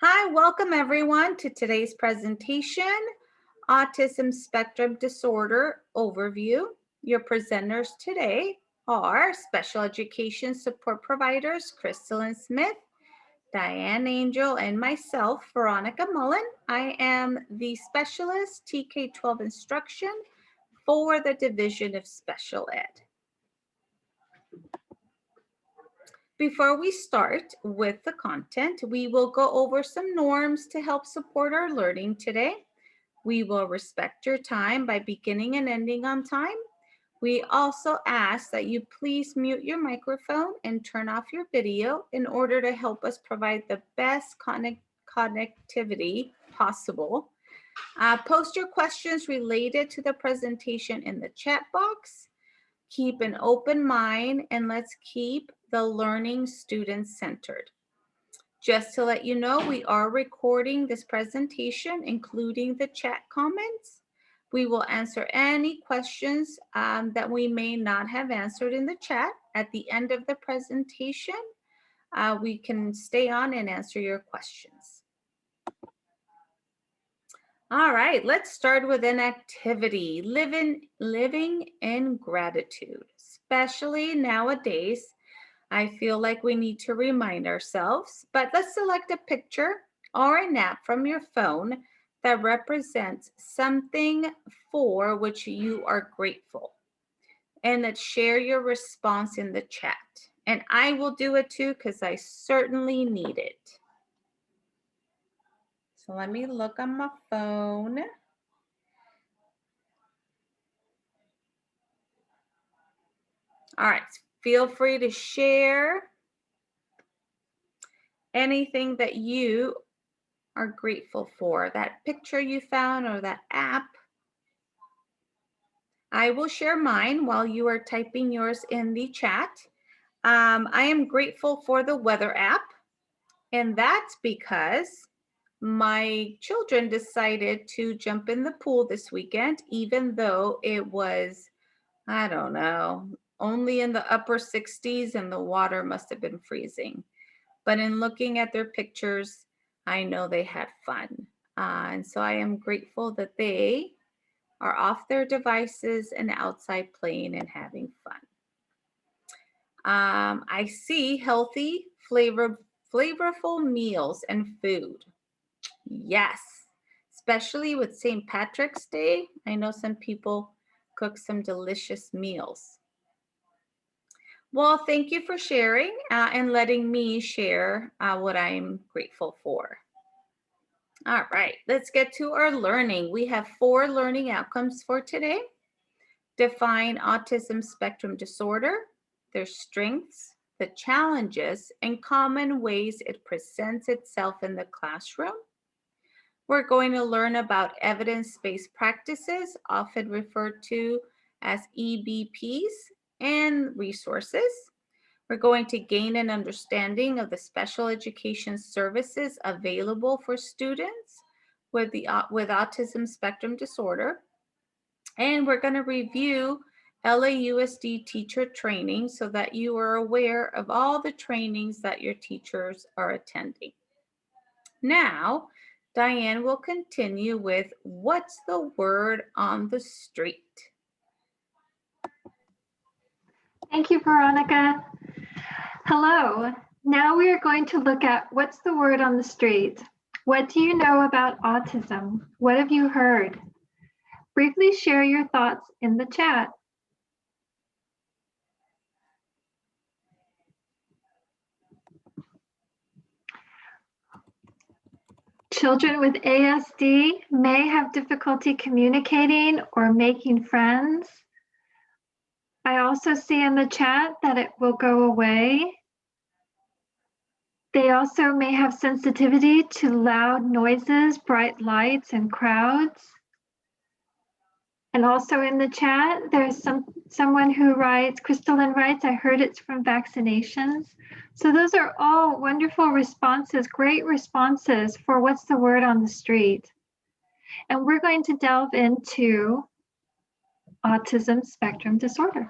Hi, welcome everyone to today's presentation, Autism Spectrum Disorder Overview. Your presenters today are Special Education Support Providers, Crystalline Smith, Diane Angel, and myself, Veronica Mullen. I am the Specialist TK-12 Instruction for the Division of Special Ed. Before we start with the content, we will go over some norms to help support our learning today. We will respect your time by beginning and ending on time. We also ask that you please mute your microphone and turn off your video in order to help us provide the best connectivity possible. Post your questions related to the presentation in the chat box. Keep an open mind and let's keep the learning student-centered. Just to let you know, we are recording this presentation, including the chat comments. We will answer any questions that we may not have answered in the chat. At the end of the presentation, we can stay on and answer your questions. All right, let's start with an activity, living in gratitude. Especially nowadays, I feel like we need to remind ourselves, but let's select a picture or an app from your phone that represents something for which you are grateful. And let's share your response in the chat. And I will do it too, because I certainly need it. So let me look on my phone. All right, feel free to share anything that you are grateful for, that picture you found or that app. I will share mine while you are typing yours in the chat. I am grateful for the weather app, and that's because my children decided to jump in the pool this weekend, even though it was, I don't know, only in the upper 60s and the water must have been freezing. But in looking at their pictures, I know they had fun. And so I am grateful that they are off their devices and outside playing and having fun. I see healthy, flavorful meals and food. Yes, especially with St. Patrick's Day. I know some people cook some delicious meals. Well, thank you for sharing and letting me share what I'm grateful for. All right, let's get to our learning. We have 4 learning outcomes for today. Define autism spectrum disorder, their strengths, the challenges, and common ways it presents itself in the classroom. We're going to learn about evidence-based practices, often referred to as EBPs, and resources. We're going to gain an understanding of the special education services available for students with autism spectrum disorder. And we're going to review LAUSD teacher training so that you are aware of all the trainings that your teachers are attending. Now, Diane will continue with what's the word on the street? Thank you, Veronica. Hello. Now we are going to look at what's the word on the street. What do you know about autism? What have you heard? Briefly share your thoughts in the chat. Children with ASD may have difficulty communicating or making friends. I also see in the chat that it will go away. They also may have sensitivity to loud noises, bright lights, and crowds. And also in the chat, there's someone who writes, Crystalline writes, I heard it's from vaccinations. So those are all wonderful responses, great responses for what's the word on the street. And we're going to delve into autism spectrum disorder.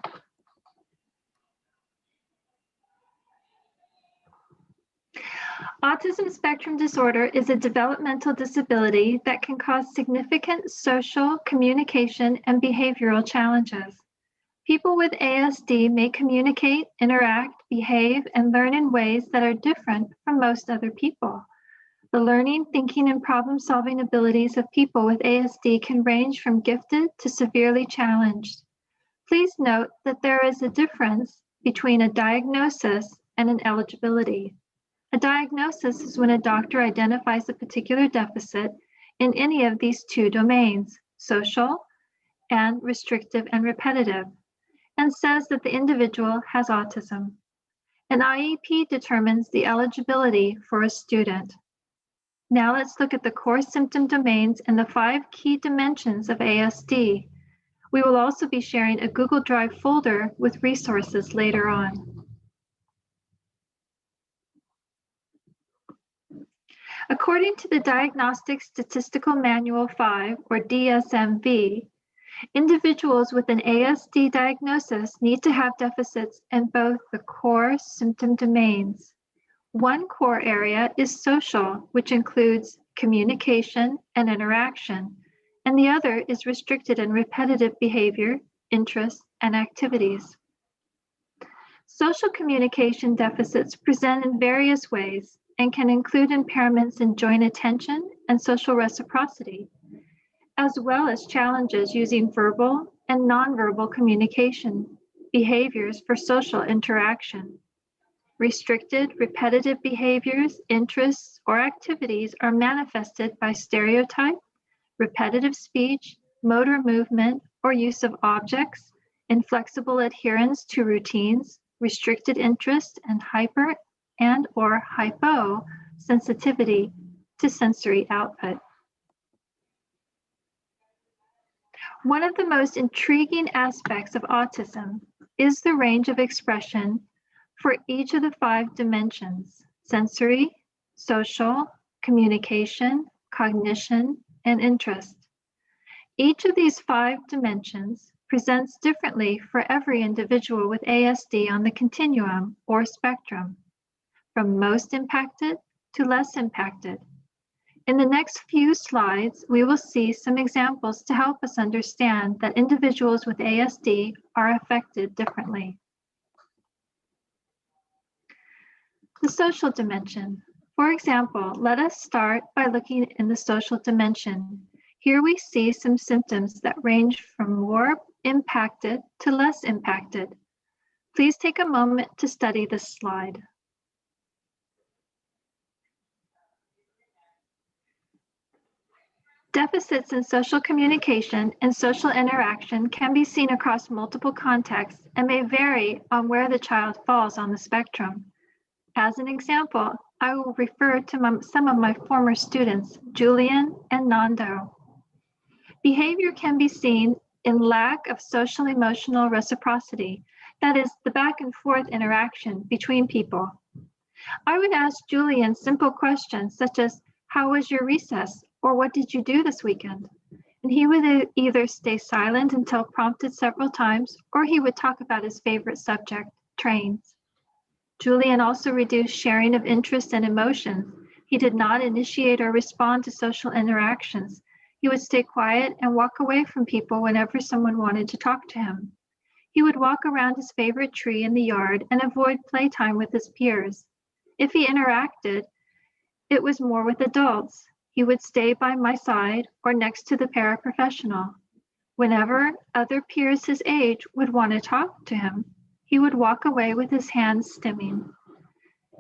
Autism spectrum disorder is a developmental disability that can cause significant social, communication, and behavioral challenges. People with ASD may communicate, interact, behave, and learn in ways that are different from most other people. The learning, thinking, and problem-solving abilities of people with ASD can range from gifted to severely challenged. Please note that there is a difference between a diagnosis and an eligibility. A diagnosis is when a doctor identifies a particular deficit in any of these two domains, social and restrictive and repetitive, and says that the individual has autism. An IEP determines the eligibility for a student. Now let's look at the core symptom domains and the 5 key dimensions of ASD. We will also be sharing a Google Drive folder with resources later on. According to the Diagnostic Statistical Manual 5, or DSM-V, individuals with an ASD diagnosis need to have deficits in both the core symptom domains. One core area is social, which includes communication and interaction, and the other is restricted and repetitive behavior, interests, and activities. Social communication deficits present in various ways and can include impairments in joint attention and social reciprocity, as well as challenges using verbal and nonverbal communication behaviors for social interaction. Restricted, repetitive behaviors, interests, or activities are manifested by stereotype, repetitive speech, motor movement, or use of objects, inflexible adherence to routines, restricted interest, and hyper and/or hypo sensitivity to sensory output. One of the most intriguing aspects of autism is the range of expression for each of the 5 dimensions: sensory, social, communication, cognition, and interest. Each of these 5 dimensions presents differently for every individual with ASD on the continuum or spectrum, from most impacted to less impacted. In the next few slides, we will see some examples to help us understand that individuals with ASD are affected differently. The social dimension. For example, let us start by looking in the social dimension. Here we see some symptoms that range from more impacted to less impacted. Please take a moment to study this slide. Deficits in social communication and social interaction can be seen across multiple contexts and may vary on where the child falls on the spectrum. As an example, I will refer to some of my former students, Julian and Nando. Behavior can be seen in lack of social emotional reciprocity, that is, the back and forth interaction between people. I would ask Julian simple questions such as, "How was your recess?" or "What did you do this weekend?" And he would either stay silent until prompted several times, or he would talk about his favorite subject, trains. Julian also reduced sharing of interests and emotions. He did not initiate or respond to social interactions. He would stay quiet and walk away from people whenever someone wanted to talk to him. He would walk around his favorite tree in the yard and avoid playtime with his peers. If he interacted, it was more with adults. He would stay by my side or next to the paraprofessional. Whenever other peers his age would want to talk to him, he would walk away with his hands stimming.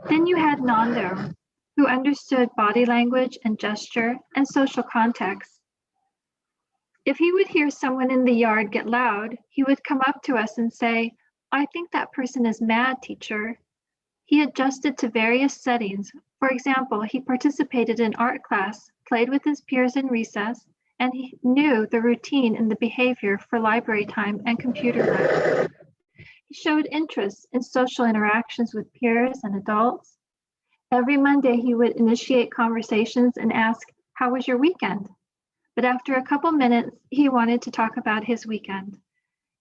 Then you had Nando, who understood body language and gesture and social context. If he would hear someone in the yard get loud, he would come up to us and say, "I think that person is mad, teacher." He adjusted to various settings. For example, he participated in art class, played with his peers in recess, and he knew the routine and the behavior for library time and computer lab. He showed interest in social interactions with peers and adults. Every Monday, he would initiate conversations and ask, "How was your weekend?" But after a couple minutes, he wanted to talk about his weekend.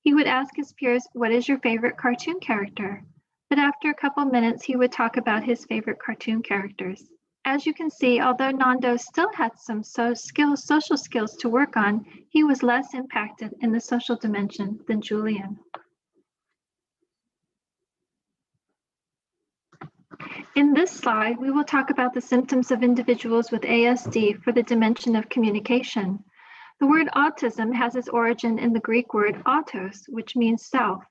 He would ask his peers, "What is your favorite cartoon character?" but after a couple minutes, he would talk about his favorite cartoon characters. As you can see, although Nando still had some social skills to work on, he was less impacted in the social dimension than Julian. In this slide, we will talk about the symptoms of individuals with ASD for the dimension of communication. The word autism has its origin in the Greek word autos, which means self.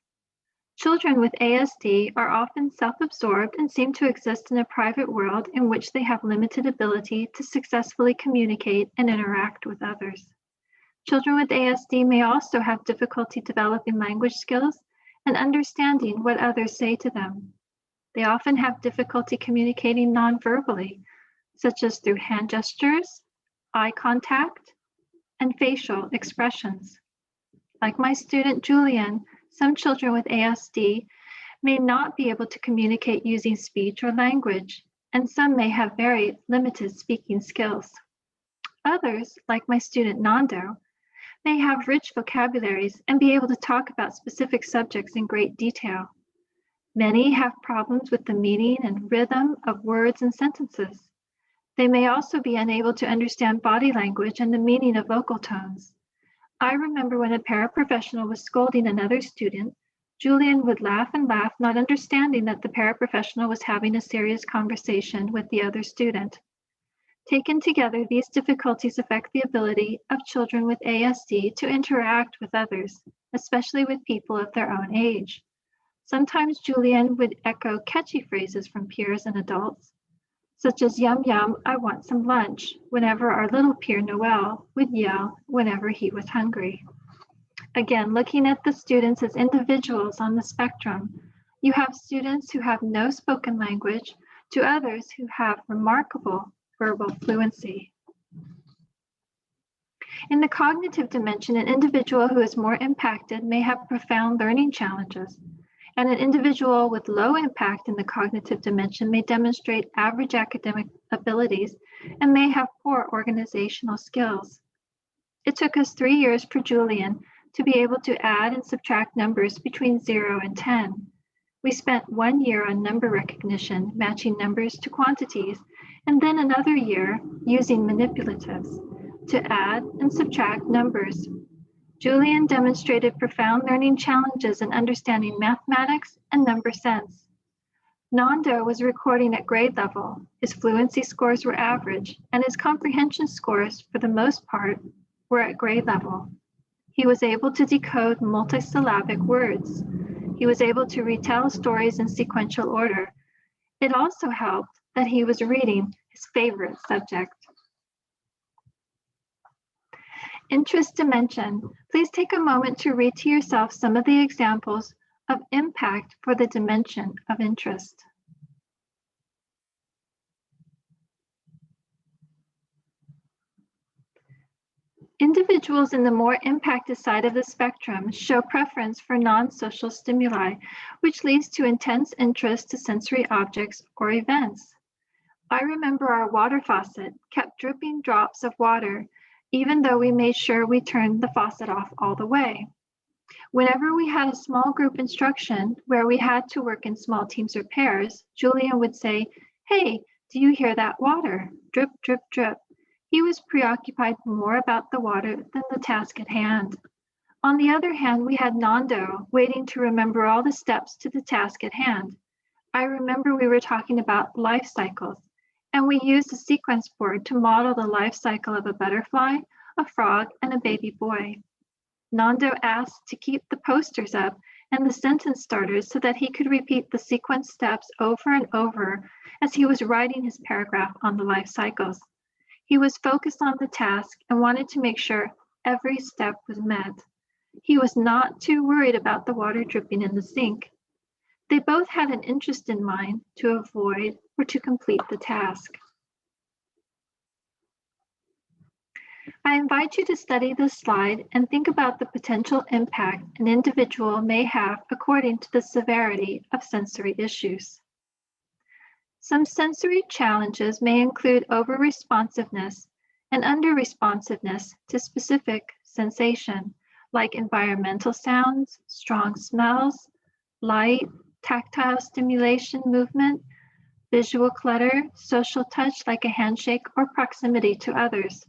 Children with ASD are often self-absorbed and seem to exist in a private world in which they have limited ability to successfully communicate and interact with others. Children with ASD may also have difficulty developing language skills and understanding what others say to them. They often have difficulty communicating non-verbally, such as through hand gestures, eye contact, and facial expressions. Like my student Julian, some children with ASD may not be able to communicate using speech or language, and some may have very limited speaking skills. Others, like my student Nando, may have rich vocabularies and be able to talk about specific subjects in great detail. Many have problems with the meaning and rhythm of words and sentences. They may also be unable to understand body language and the meaning of vocal tones. I remember when a paraprofessional was scolding another student, Julian would laugh and laugh, not understanding that the paraprofessional was having a serious conversation with the other student. Taken together, these difficulties affect the ability of children with ASD to interact with others, especially with people of their own age. Sometimes Julian would echo catchy phrases from peers and adults, such as "Yum yum, I want some lunch," whenever our little peer Noel would yell whenever he was hungry. Again, looking at the students as individuals on the spectrum, you have students who have no spoken language to others who have remarkable verbal fluency. In the cognitive dimension, an individual who is more impacted may have profound learning challenges, and an individual with low impact in the cognitive dimension may demonstrate average academic abilities and may have poor organizational skills. It took us 3 years for Julian to be able to add and subtract numbers between 0 and 10. We spent 1 year on number recognition, matching numbers to quantities, and then another year using manipulatives to add and subtract numbers. Julian demonstrated profound learning challenges in understanding mathematics and number sense. Nando was recording at grade level. His fluency scores were average, and his comprehension scores, for the most part, were at grade level. He was able to decode multisyllabic words. He was able to retell stories in sequential order. It also helped that he was reading his favorite subject. Interest dimension. Please take a moment to read to yourself some of the examples of impact for the dimension of interest. Individuals in the more impacted side of the spectrum show preference for non-social stimuli, which leads to intense interest to sensory objects or events. I remember our water faucet kept dripping drops of water, even though we made sure we turned the faucet off all the way. Whenever we had a small group instruction where we had to work in small teams or pairs, Julian would say, "Hey, do you hear that water? Drip, drip, drip." He was preoccupied more about the water than the task at hand. On the other hand, we had Nando waiting to remember all the steps to the task at hand. I remember we were talking about life cycles, and we used a sequence board to model the life cycle of a butterfly, a frog, and a baby boy. Nando asked to keep the posters up and the sentence starters so that he could repeat the sequence steps over and over as he was writing his paragraph on the life cycles. He was focused on the task and wanted to make sure every step was met. He was not too worried about the water dripping in the sink. They both had an interest in mind to avoid or to complete the task. I invite you to study this slide and think about the potential impact an individual may have according to the severity of sensory issues. Some sensory challenges may include over-responsiveness and under-responsiveness to specific sensation, like environmental sounds, strong smells, light, tactile stimulation, movement, visual clutter, social touch like a handshake or proximity to others.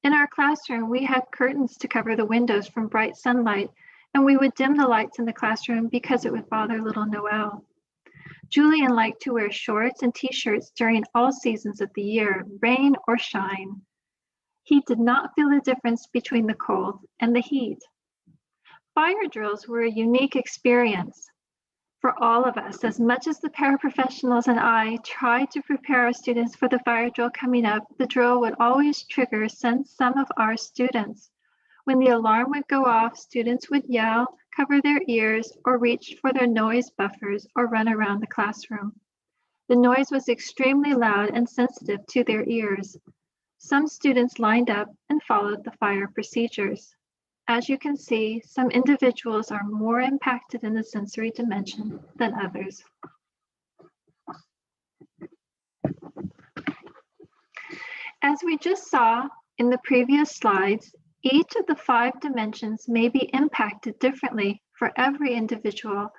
In our classroom, we had curtains to cover the windows from bright sunlight, and we would dim the lights in the classroom because it would bother little Noelle. Julian liked to wear shorts and t-shirts during all seasons of the year, rain or shine. He did not feel the difference between the cold and the heat. Fire drills were a unique experience for all of us. As much as the paraprofessionals and I tried to prepare our students for the fire drill coming up, the drill would always trigger some of our students. When the alarm would go off, students would yell, cover their ears, or reach for their noise buffers or run around the classroom. The noise was extremely loud and sensitive to their ears. Some students lined up and followed the fire procedures. As you can see, some individuals are more impacted in the sensory dimension than others. As we just saw in the previous slides, each of the 5 dimensions may be impacted differently for every individual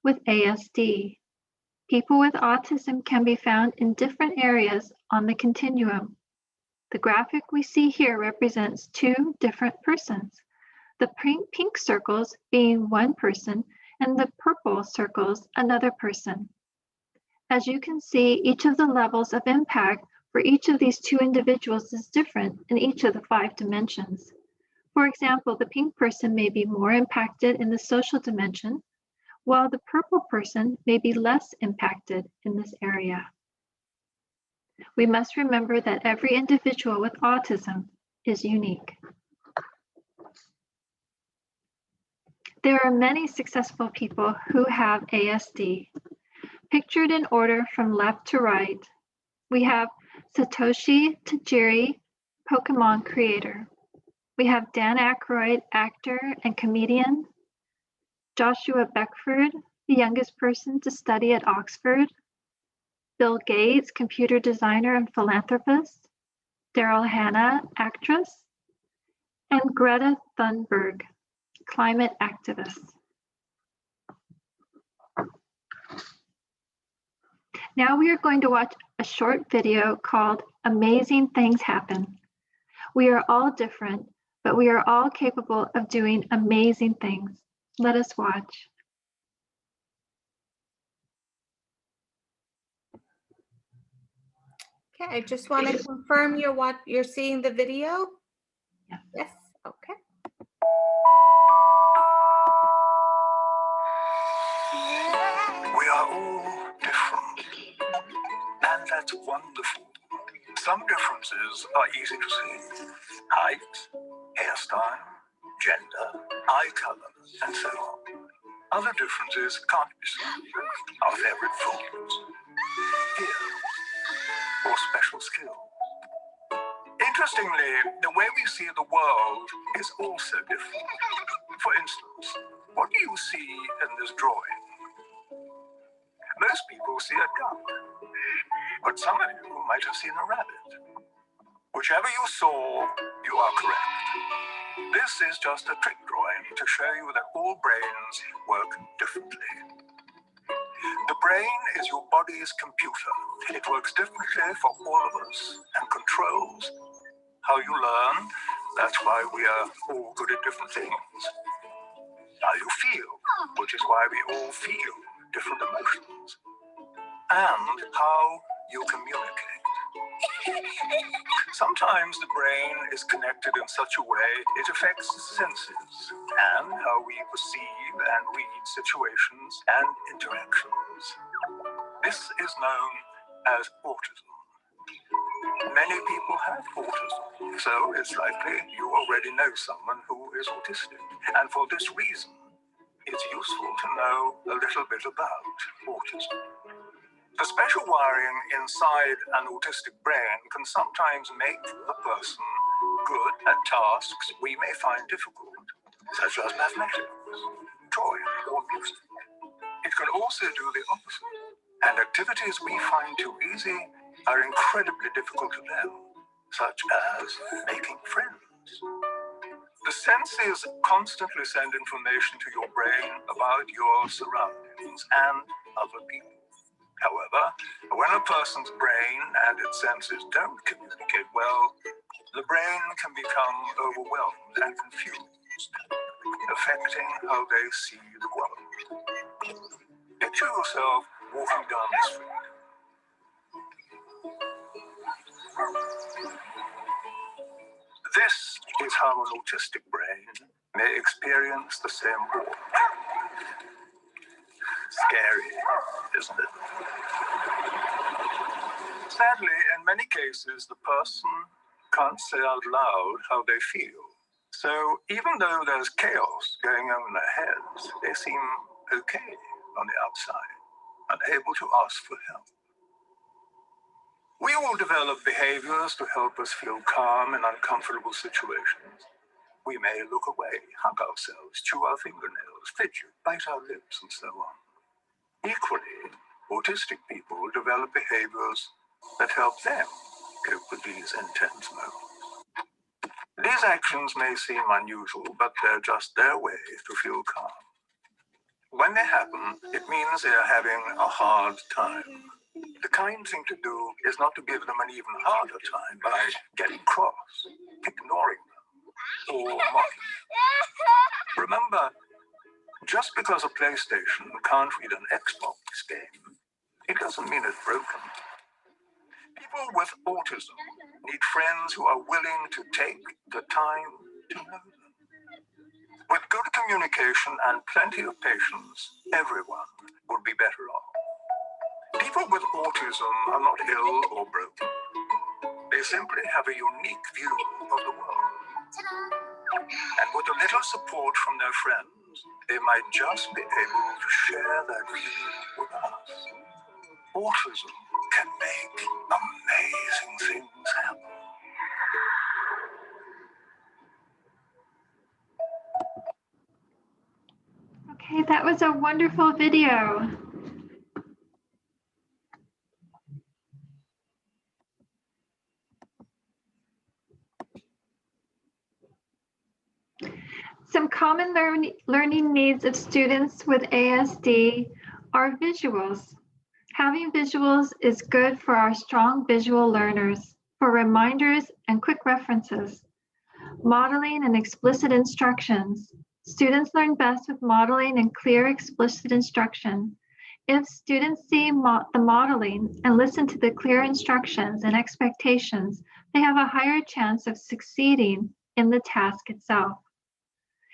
with ASD. People with autism can be found in different areas on the continuum. The graphic we see here represents 2 different persons. The pink circles being one person and the purple circles another person. As you can see, each of the levels of impact for each of these 2 individuals is different in each of the 5 dimensions. For example, the pink person may be more impacted in the social dimension, while the purple person may be less impacted in this area. We must remember that every individual with autism is unique. There are many successful people who have ASD. Pictured in order from left to right, we have Satoshi Tajiri, Pokemon creator. We have Dan Aykroyd, actor and comedian. Joshua Beckford, the youngest person to study at Oxford. Bill Gates, computer designer and philanthropist. Daryl Hannah, actress. And Greta Thunberg, climate activist. Now we are going to watch a short video called Amazing Things Happen. We are all different, but we are all capable of doing amazing things. Let us watch. Okay, I just want to confirm you're seeing the video? Yeah. Yes, okay. We are all different, and that's wonderful. Some differences are easy to see. Height, hairstyle, gender, eye color, and so on. Other differences can't be seen. Our favorite foods, fear, or special skill. Interestingly, the way we see the world is also different. For instance, what do you see in this drawing? Most people see a duck, but some of you might have seen a rabbit. Whichever you saw, you are correct. This is just a trick drawing to show you that all brains work differently. The brain is your body's computer. It works differently for all of us and controls how you learn. That's why we are all good at different things. How you feel, which is why we all feel different emotions. And how you communicate. Sometimes the brain is connected in such a way it affects the senses and how we perceive and read situations and interactions. This is known as autism. Many people have autism, so it's likely you already know someone who is autistic. And for this reason, it's useful to know a little bit about autism. The special wiring inside an autistic brain can sometimes make a person good at tasks we may find difficult, such as mathematics, drawing, or music. It can also do the opposite, and activities we find too easy are incredibly difficult to them, such as making friends. The The senses constantly send information to your brain about your surroundings and other people. However, when a person's brain and its senses don't communicate well, the brain can become overwhelmed and confused, affecting how they see the world. Picture yourself walking down the street. This is how an autistic brain may experience the same world. Scary, isn't it? Sadly, in many cases, the person can't say out loud how they feel. So even though there's chaos going on in their heads, they seem okay on the outside, unable to ask for help. We all develop behaviors to help us feel calm in uncomfortable situations. We may look away, hug ourselves, chew our fingernails, fidget, bite our lips, and so on. Equally, autistic people develop behaviors that help them cope with these intense moments. These actions may seem unusual, but they're just their way to feel calm. When they happen, it means they're having a hard time. The kind thing to do is not to give them an even harder time by getting cross, ignoring them, or mocking them. Remember, just because a PlayStation can't read an Xbox game, it doesn't mean it's broken. People with autism need friends who are willing to take the time to know them. With good communication and plenty of patience, everyone would be better off. People with autism are not ill or broken. They simply have a unique view of the world. And with a little support from their friends, they might just be able to share that view with us. Autism can make amazing things happen. Okay, that was a wonderful video. Some common learning needs of students with ASD are visuals. Having visuals is good for our strong visual learners, for reminders and quick references. Modeling and explicit instructions. Students learn best with modeling and clear, explicit instruction. If students see the modeling and listen to the clear instructions and expectations, they have a higher chance of succeeding in the task itself.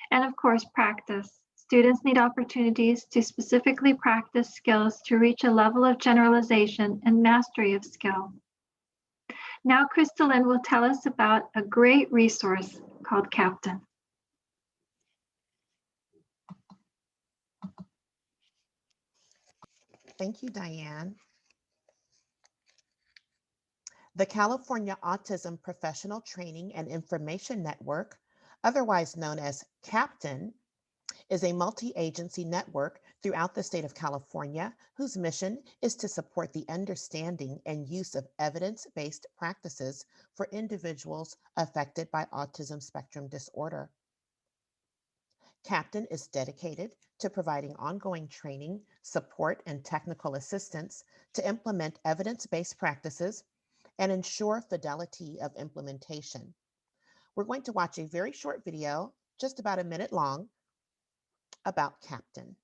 And of course, practice. Students need opportunities to specifically practice skills to reach a level of generalization and mastery of skill. Now, Crystalline will tell us about a great resource called Captain. Thank you, Diane. The California Autism Professional Training and Information Network, otherwise known as CAPTAIN, is a multi-agency network throughout the state of California whose mission is to support the understanding and use of evidence-based practices for individuals affected by autism spectrum disorder. CAPTAIN is dedicated to providing ongoing training, support, and technical assistance to implement evidence-based practices and ensure fidelity of implementation. We're going to watch a very short video, just about a minute long, about Captain.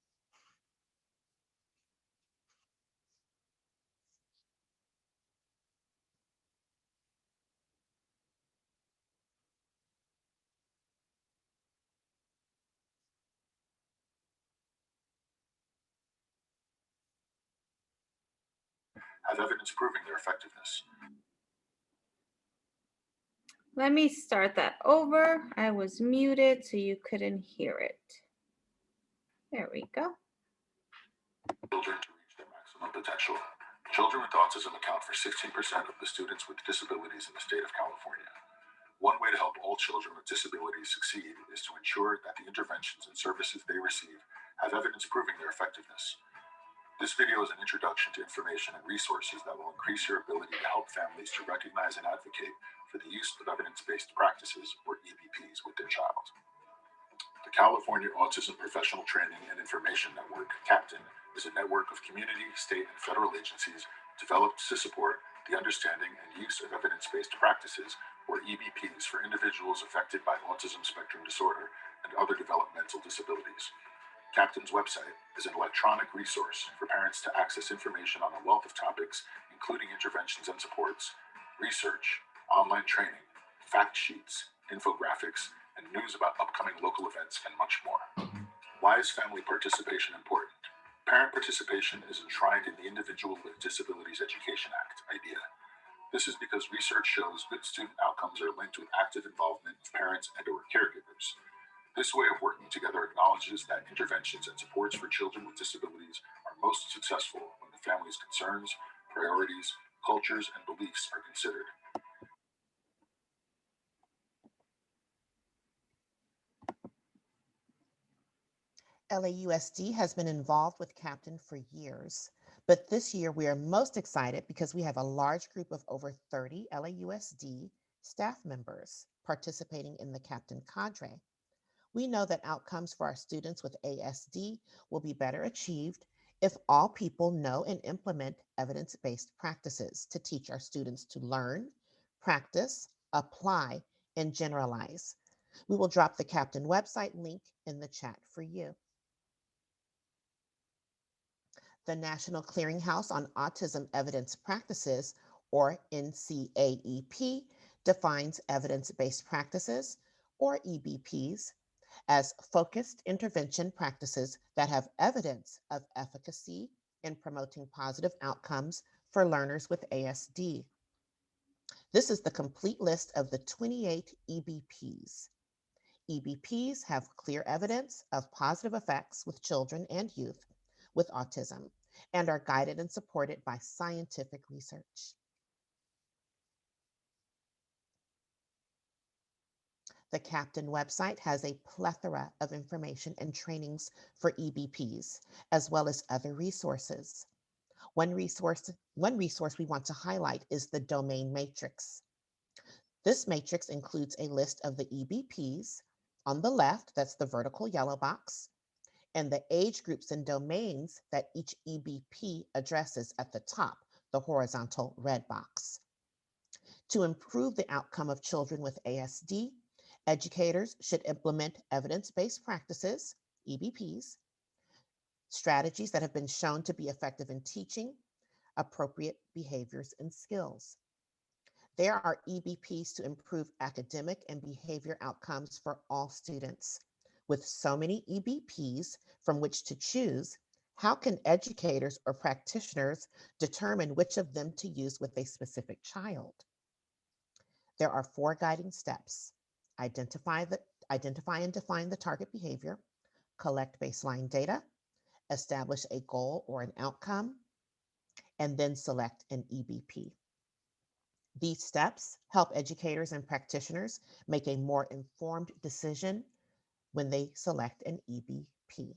Have evidence proving their effectiveness. Let me start that over. I was muted so you couldn't hear it. There we go. Children to reach their maximum potential. Children with autism account for 16% of the students with disabilities in the state of California. One way to help all children with disabilities succeed is to ensure that the interventions and services they receive have evidence proving their effectiveness. This video is an introduction to information and resources that will increase your ability to help families to recognize and advocate for the use of evidence-based practices, or EBPs, with their child. The California Autism Professional Training and Information Network, CAPTAIN, is a network of community, state, and federal agencies developed to support the understanding and use of evidence-based practices, or EBPs, for individuals affected by autism spectrum disorder and other developmental disabilities. CAPTAIN's website is an electronic resource for parents to access information on a wealth of topics, including interventions and supports, research, online training, fact sheets, infographics, and news about upcoming local events, and much more. Why is family participation important? Parent participation is enshrined in the Individual with Disabilities Education Act, IDEA. This is because research shows good student outcomes are linked with active involvement of parents and/or caregivers. This way of working together acknowledges that interventions and supports for children with disabilities are most successful when the family's concerns, priorities, cultures, and beliefs are considered. LAUSD has been involved with CAPTAIN for years, but this year we are most excited because we have a large group of over 30 LAUSD staff members participating in the CAPTAIN cadre. We know that outcomes for our students with ASD will be better achieved if all people know and implement evidence-based practices to teach our students to learn, practice, apply, and generalize. We will drop the CAPTAIN website link in the chat for you. The National Clearinghouse on Autism Evidence Practices, or NCAEP, defines evidence-based practices, or EBPs, as focused intervention practices that have evidence of efficacy in promoting positive outcomes for learners with ASD. This is the complete list of the 28 EBPs. EBPs have clear evidence of positive effects with children and youth with autism and are guided and supported by scientific research. The CAPTAIN website has a plethora of information and trainings for EBPs, as well as other resources. One resource we want to highlight is the domain matrix. This matrix includes a list of the EBPs. On the left, that's the vertical yellow box, and the age groups and domains that each EBP addresses at the top, the horizontal red box. To improve the outcome of children with ASD, educators should implement evidence-based practices, EBPs, strategies that have been shown to be effective in teaching appropriate behaviors and skills. There are EBPs to improve academic and behavior outcomes for all students. With so many EBPs from which to choose, how can educators or practitioners determine which of them to use with a specific child? There are 4 guiding steps. Identify and define the target behavior, collect baseline data, establish a goal or an outcome, and then select an EBP. These steps help educators and practitioners make a more informed decision when they select an EBP.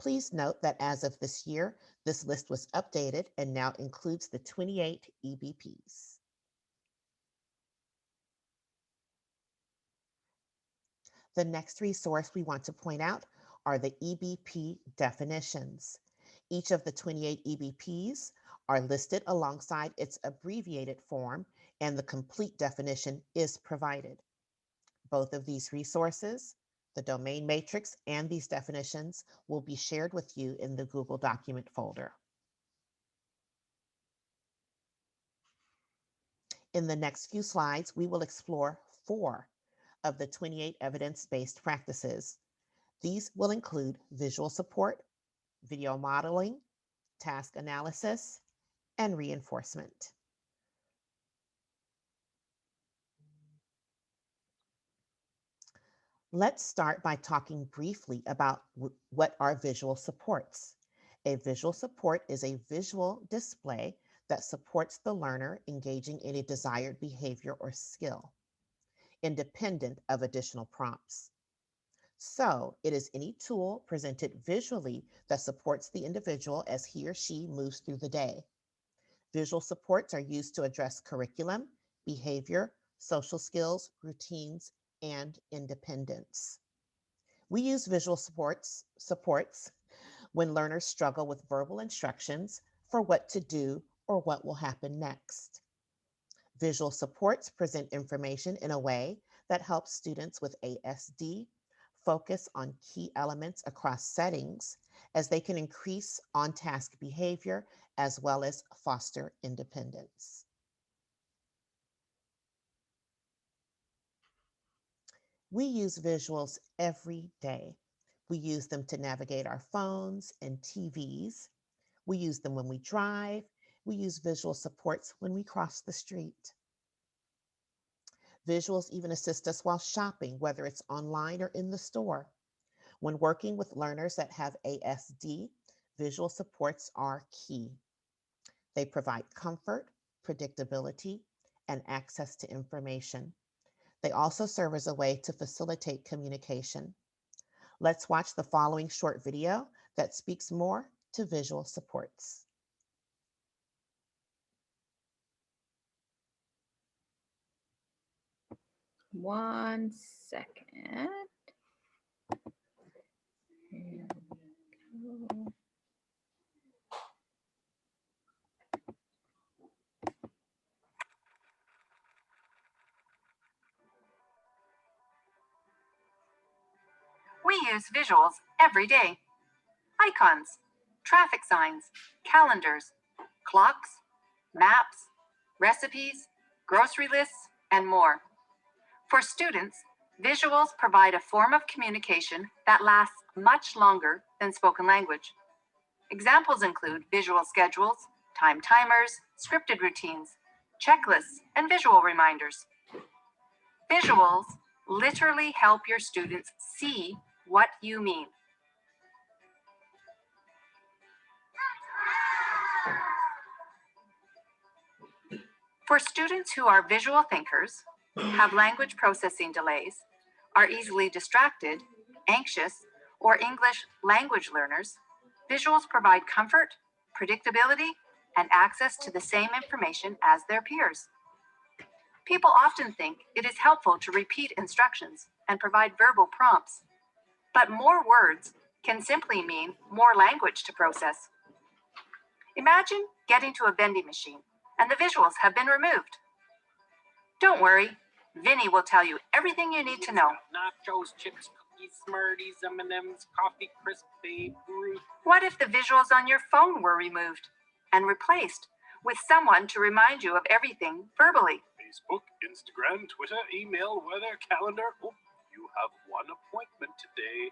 Please note that as of this year, this list was updated and now includes the 28 EBPs. The next resource we want to point out are the EBP definitions. Each of the 28 EBPs are listed alongside its abbreviated form, and the complete definition is provided. Both of these resources, the domain matrix and these definitions, will be shared with you in the Google document folder. In the next few slides, we will explore 4 of the 28 evidence-based practices. These will include visual support, video modeling, task analysis, and reinforcement. Let's start by talking briefly about what are visual supports. A visual support is a visual display that supports the learner engaging in a desired behavior or skill, independent of additional prompts. So it is any tool presented visually that supports the individual as he or she moves through the day. Visual supports are used to address curriculum, behavior, social skills, routines, and independence. We use visual supports when learners struggle with verbal instructions for what to do or what will happen next. Visual supports present information in a way that helps students with ASD focus on key elements across settings as they can increase on-task behavior as well as foster independence. We use visuals every day. We use them to navigate our phones and TVs. We use them when we drive. We use visual supports when we cross the street. Visuals even assist us while shopping, whether it's online or in the store. When working with learners that have ASD, visual supports are key. They provide comfort, predictability, and access to information. They also serve as a way to facilitate communication. Let's watch the following short video that speaks more to visual supports. One second. Here we go. We use visuals every day. Icons, traffic signs, calendars, clocks, maps, recipes, grocery lists, and more. For students, visuals provide a form of communication that lasts much longer than spoken language. Examples include visual schedules, time timers, scripted routines, checklists, and visual reminders. Visuals literally help your students see what you mean. For students who are visual thinkers, have language processing delays, are easily distracted, anxious, or English language learners, visuals provide comfort, predictability, and access to the same information as their peers. People often think it is helpful to repeat instructions and provide verbal prompts, but more words can simply mean more language to process. Imagine getting to a vending machine and the visuals have been removed. Don't worry, Vinny will tell you everything you need to know. Nachos, chips, cookies, Smarties, M&Ms, coffee, crisp, Babe Ruth. What if the visuals on your phone were removed and replaced with someone to remind you of everything verbally? Facebook, Instagram, Twitter, email, weather, calendar. Oh, you have one appointment today.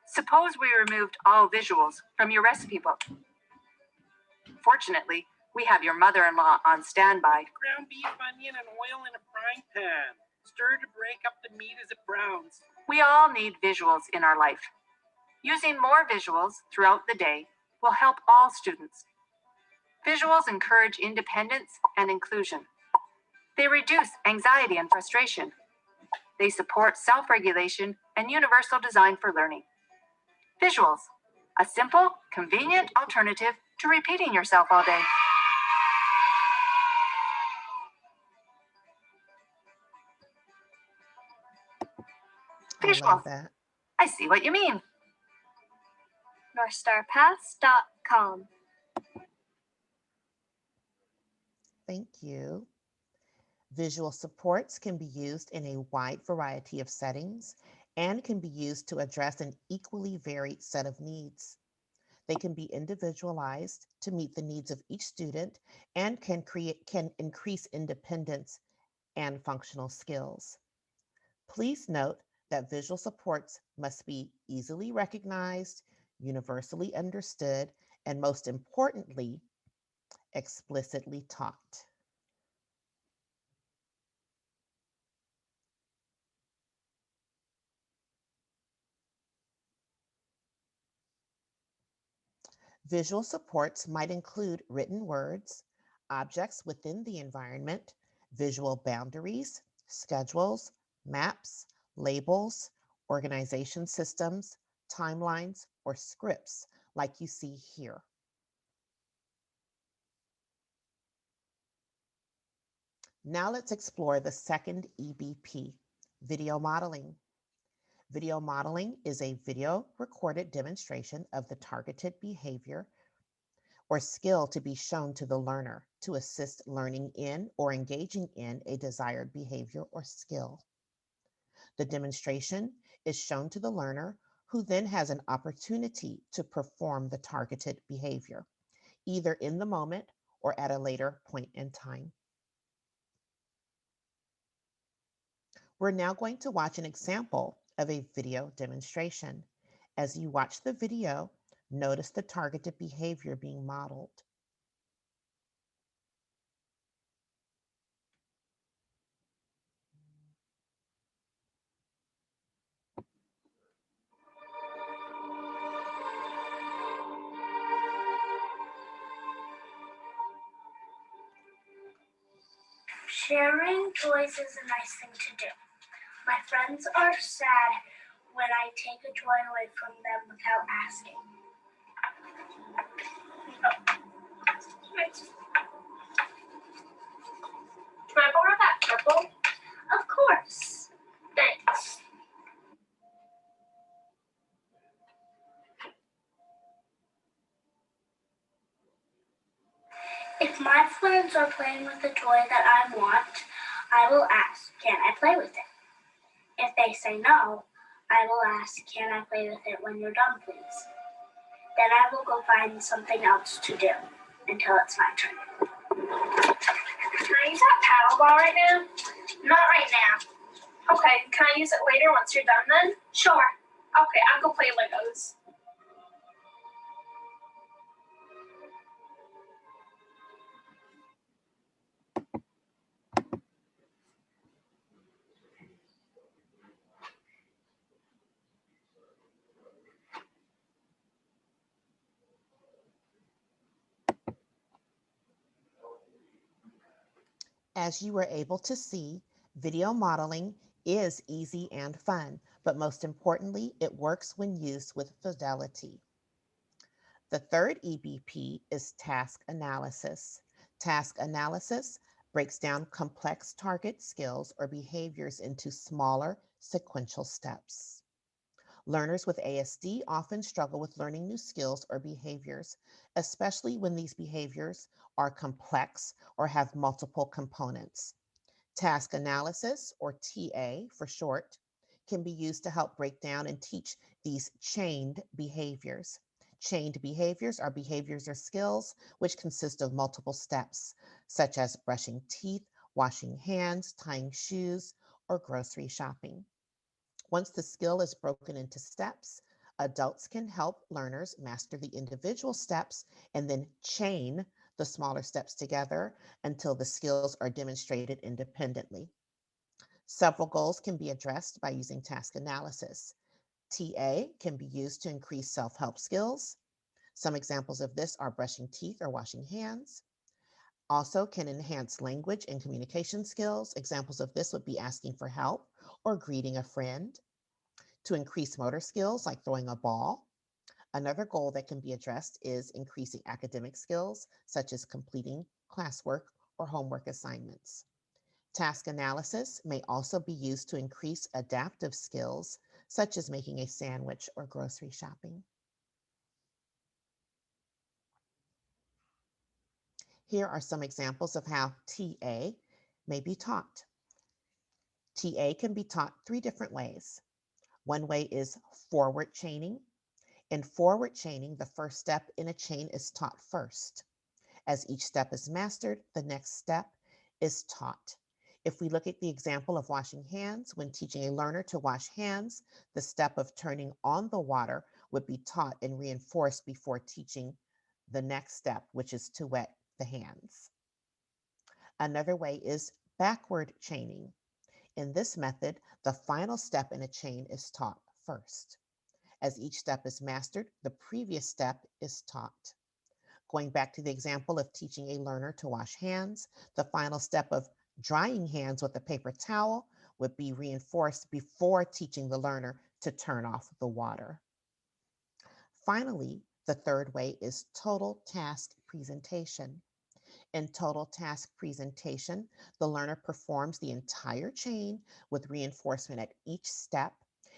Suppose we removed all visuals from your recipe book. Fortunately, we have your mother-in-law on standby. Ground beef, onion, and oil in a frying pan. Stir to break up the meat as it browns. We all need visuals in our life. Using more visuals throughout the day will help all students. Visuals encourage independence and inclusion. They reduce anxiety and frustration. They support self-regulation and universal design for learning. Visuals, a simple, convenient alternative to repeating yourself all day. I Visuals. love that. I see what you mean. NorthstarPaths.com. Thank you. Visual supports can be used in a wide variety of settings and can be used to address an equally varied set of needs. They can be individualized to meet the needs of each student and can increase independence and functional skills. Please note that visual supports must be easily recognized, universally understood, and most importantly, explicitly taught. Visual supports might include written words, objects within the environment, visual boundaries, schedules, maps, labels, organization systems, timelines, or scripts like you see here. Now let's explore the second EBP, video modeling. Video modeling is a video recorded demonstration of the targeted behavior or skill to be shown to the learner to assist learning in or engaging in a desired behavior or skill. The demonstration is shown to the learner, who then has an opportunity to perform the targeted behavior, either in the moment or at a later point in time. We're now going to watch an example of a video demonstration. As you watch the video, notice the targeted behavior being modeled. Sharing toys is a nice thing to do. My friends are sad when I take a toy away from them without asking. Can I borrow that purple? Of course. Thanks. If my friends are playing with a toy that I want, I will ask, can I play with it? If they say no, I will ask, can I play with it when you're done, please? Then I will go find something else to do until it's my turn. Can I use that paddle ball right now? Not right now. Okay, can I use it later once you're done then? Sure. Okay, I'll go play Legos. As you were able to see, video modeling is easy and fun, but most importantly, it works when used with fidelity. The third EBP is task analysis. Task analysis breaks down complex target skills or behaviors into smaller sequential steps. Learners with ASD often struggle with learning new skills or behaviors, especially when these behaviors are complex or have multiple components. Task analysis, or TA for short, can be used to help break down and teach these chained behaviors. Chained behaviors are behaviors or skills which consist of multiple steps, such as brushing teeth, washing hands, tying shoes, or grocery shopping. Once the skill is broken into steps, adults can help learners master the individual steps and then chain the smaller steps together until the skills are demonstrated independently. Several goals can be addressed by using task analysis. TA can be used to increase self-help skills. Some examples of this are brushing teeth or washing hands. Also can enhance language and communication skills. Examples of this would be asking for help or greeting a friend. To increase motor skills like throwing a ball. Another goal that can be addressed is increasing academic skills, such as completing classwork or homework assignments. Task analysis may also be used to increase adaptive skills, such as making a sandwich or grocery shopping. Here are some examples of how TA may be taught. TA can be taught 3 different ways. One way is forward chaining. In forward chaining, the first step in a chain is taught first. As each step is mastered, the next step is taught. If we look at the example of washing hands, when teaching a learner to wash hands, the step of turning on the water would be taught and reinforced before teaching the next step, which is to wet the hands. Another way is backward chaining. In this method, the final step in a chain is taught first. As each step is mastered, the previous step is taught. Going back to the example of teaching a learner to wash hands, the final step of drying hands with a paper towel would be reinforced before teaching the learner to turn off the water. Finally, the third way is total task presentation. In total task presentation, the learner performs the entire chain with reinforcement at each step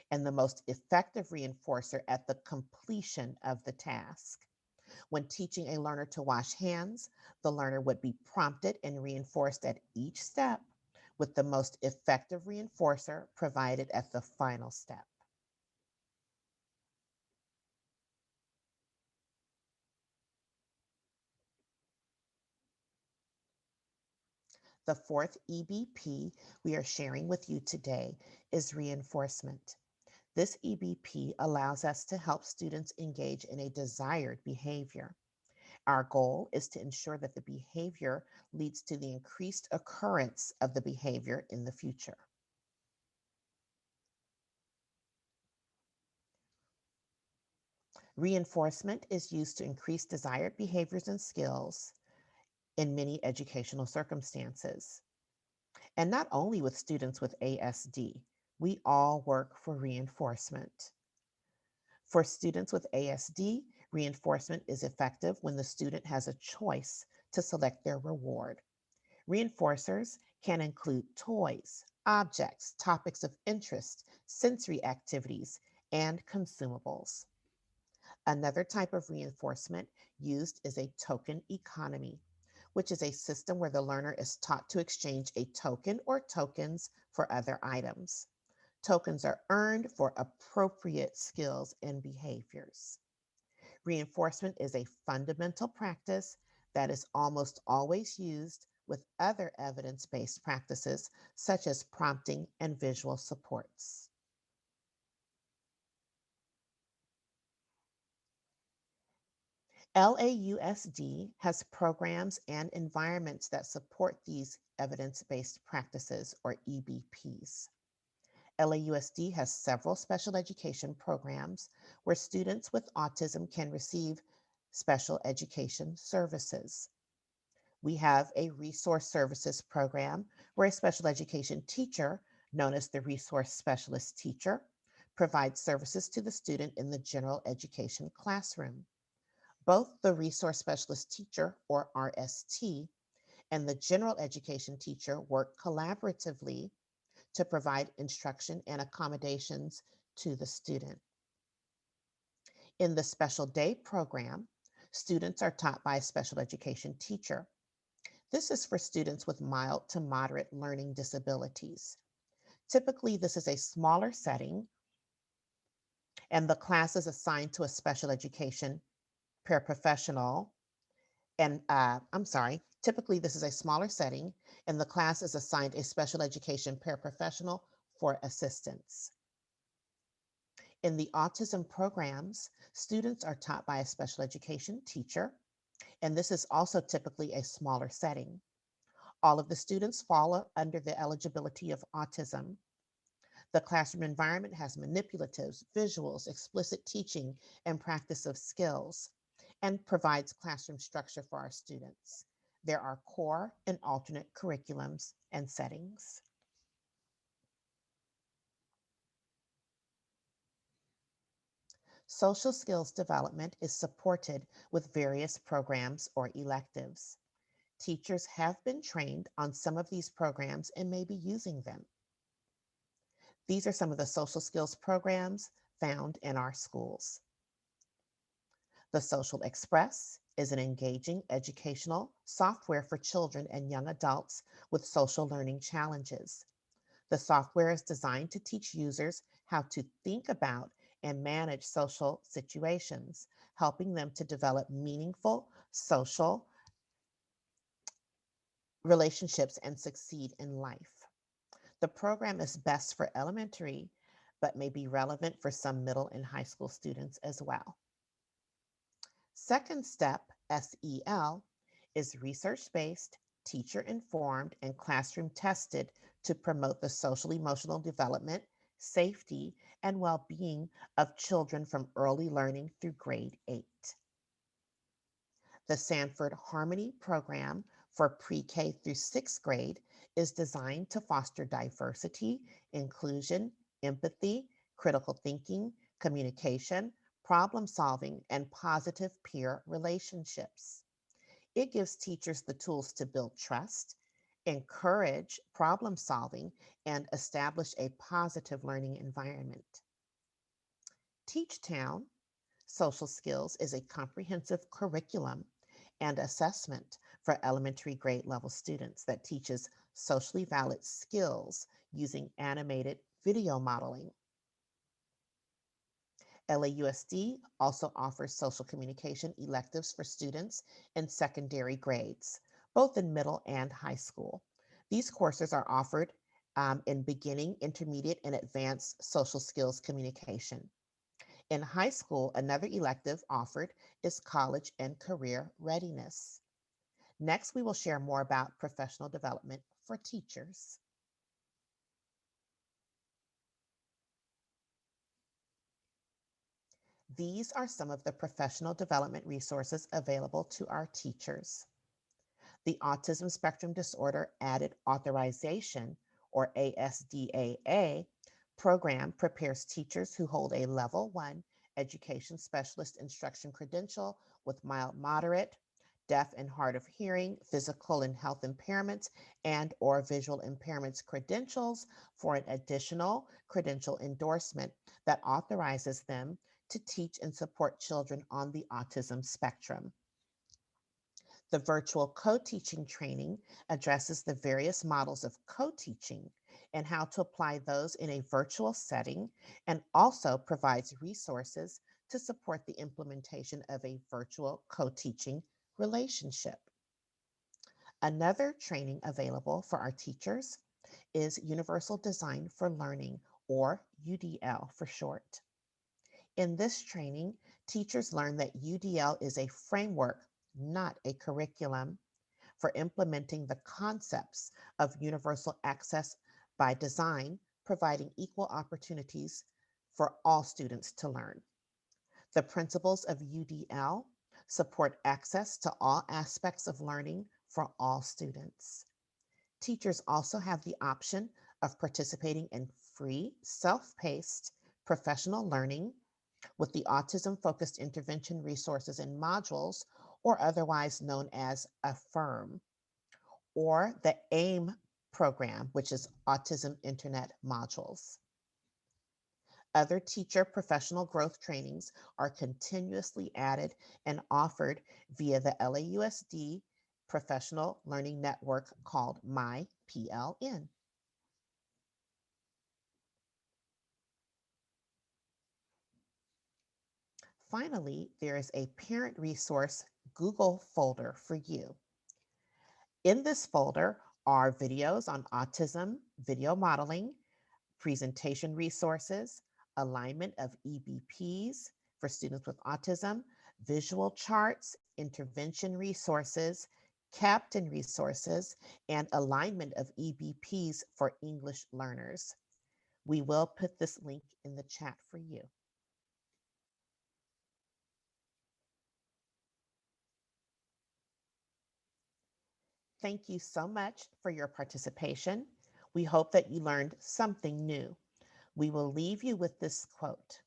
and the most effective reinforcer at the completion of the task. When teaching a learner to wash hands, the learner would be prompted and reinforced at each step with the most effective reinforcer provided at the final step. The fourth EBP we are sharing with you today is reinforcement. This EBP allows us to help students engage in a desired behavior. Our goal is to ensure that the behavior leads to the increased occurrence of the behavior in the future. Reinforcement is used to increase desired behaviors and skills in many educational circumstances. And not only with students with ASD, we all work for reinforcement. For students with ASD, reinforcement is effective when the student has a choice to select their reward. Reinforcers can include toys, objects, topics of interest, sensory activities, and consumables. Another type of reinforcement used is a token economy, which is a system where the learner is taught to exchange a token or tokens for other items. Tokens are earned for appropriate skills and behaviors. Reinforcement is a fundamental practice that is almost always used with other evidence-based practices such as prompting and visual supports. LAUSD has programs and environments that support these evidence-based practices, or EBPs. LAUSD has several special education programs where students with autism can receive special education services. We have a resource services program where a special education teacher, known as the resource specialist teacher, provides services to the student in the general education classroom. Both the resource specialist teacher, or RST, and the general education teacher work collaboratively to provide instruction and accommodations to the student. In the special day program, students are taught by a special education teacher. This is for students with mild to moderate learning disabilities. Typically, this is a smaller setting, and the class is assigned to a special education paraprofessional. Typically, this is a smaller setting, and the class is assigned a special education paraprofessional for assistance. In the autism programs, students are taught by a special education teacher, and this is also typically a smaller setting. All of the students fall under the eligibility of autism. The classroom environment has manipulatives, visuals, explicit teaching, and practice of skills, and provides classroom structure for our students. There are core and alternate curriculums and settings. Social skills development is supported with various programs or electives. Teachers have been trained on some of these programs and may be using them. These are some of the social skills programs found in our schools. The Social Express is an engaging educational software for children and young adults with social learning challenges. The software is designed to teach users how to think about and manage social situations, helping them to develop meaningful social relationships and succeed in life. The program is best for elementary, but may be relevant for some middle and high school students as well. Second step, SEL, is research-based, teacher-informed, and classroom-tested to promote the social-emotional development, safety, and well-being of children from early learning through grade 8. The Sanford Harmony program for pre-K through 6th grade is designed to foster diversity, inclusion, empathy, critical thinking, communication, problem solving, and positive peer relationships. It gives teachers the tools to build trust, encourage problem solving, and establish a positive learning environment. TeachTown Social Skills is a comprehensive curriculum and assessment for elementary grade level students that teaches socially valid skills using animated video modeling. LAUSD also offers social communication electives for students in secondary grades, both in middle and high school. These courses are offered in beginning, intermediate, and advanced social skills communication. In high school, another elective offered is college and career readiness. Next, we will share more about professional development for teachers. These are some of the professional development resources available to our teachers. The Autism Spectrum Disorder Added Authorization, or ASDAA, program prepares teachers who hold a Level 1 Education Specialist Instruction credential with mild, moderate, deaf and hard of hearing, physical and health impairments, and or visual impairments credentials for an additional credential endorsement that authorizes them to teach and support children on the autism spectrum. The virtual co-teaching training addresses the various models of co-teaching and how to apply those in a virtual setting, and also provides resources to support the implementation of a virtual co-teaching relationship. Another training available for our teachers is Universal Design for Learning, or UDL for short. In this training, teachers learn that UDL is a framework, not a curriculum, for implementing the concepts of universal access by design, providing equal opportunities for all students to learn. The principles of UDL support access to all aspects of learning for all students. Teachers also have the option of participating in free, self-paced professional learning with the autism-focused intervention resources and modules, or otherwise known as AFFIRM, or the AIM program, which is Autism Internet Modules. Other teacher professional growth trainings are continuously added and offered via the LAUSD Professional Learning Network called MyPLN. Finally, there is a parent resource Google folder for you. In this folder are videos on autism, video modeling, presentation resources, alignment of EBPs for students with autism, visual charts, intervention resources, captain resources, and alignment of EBPs for English learners. We will put this link in the chat for you. Thank you so much for your participation. We hope that you learned something new. We will leave you with this quote: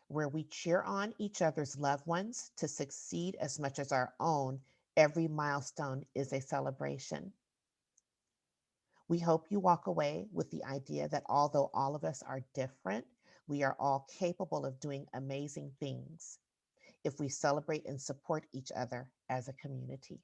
where we cheer on each other's loved ones to succeed as much as our own, every milestone is a celebration. We hope you walk away with the idea that although all of us are different, we are all capable of doing amazing things if we celebrate and support each other as a community.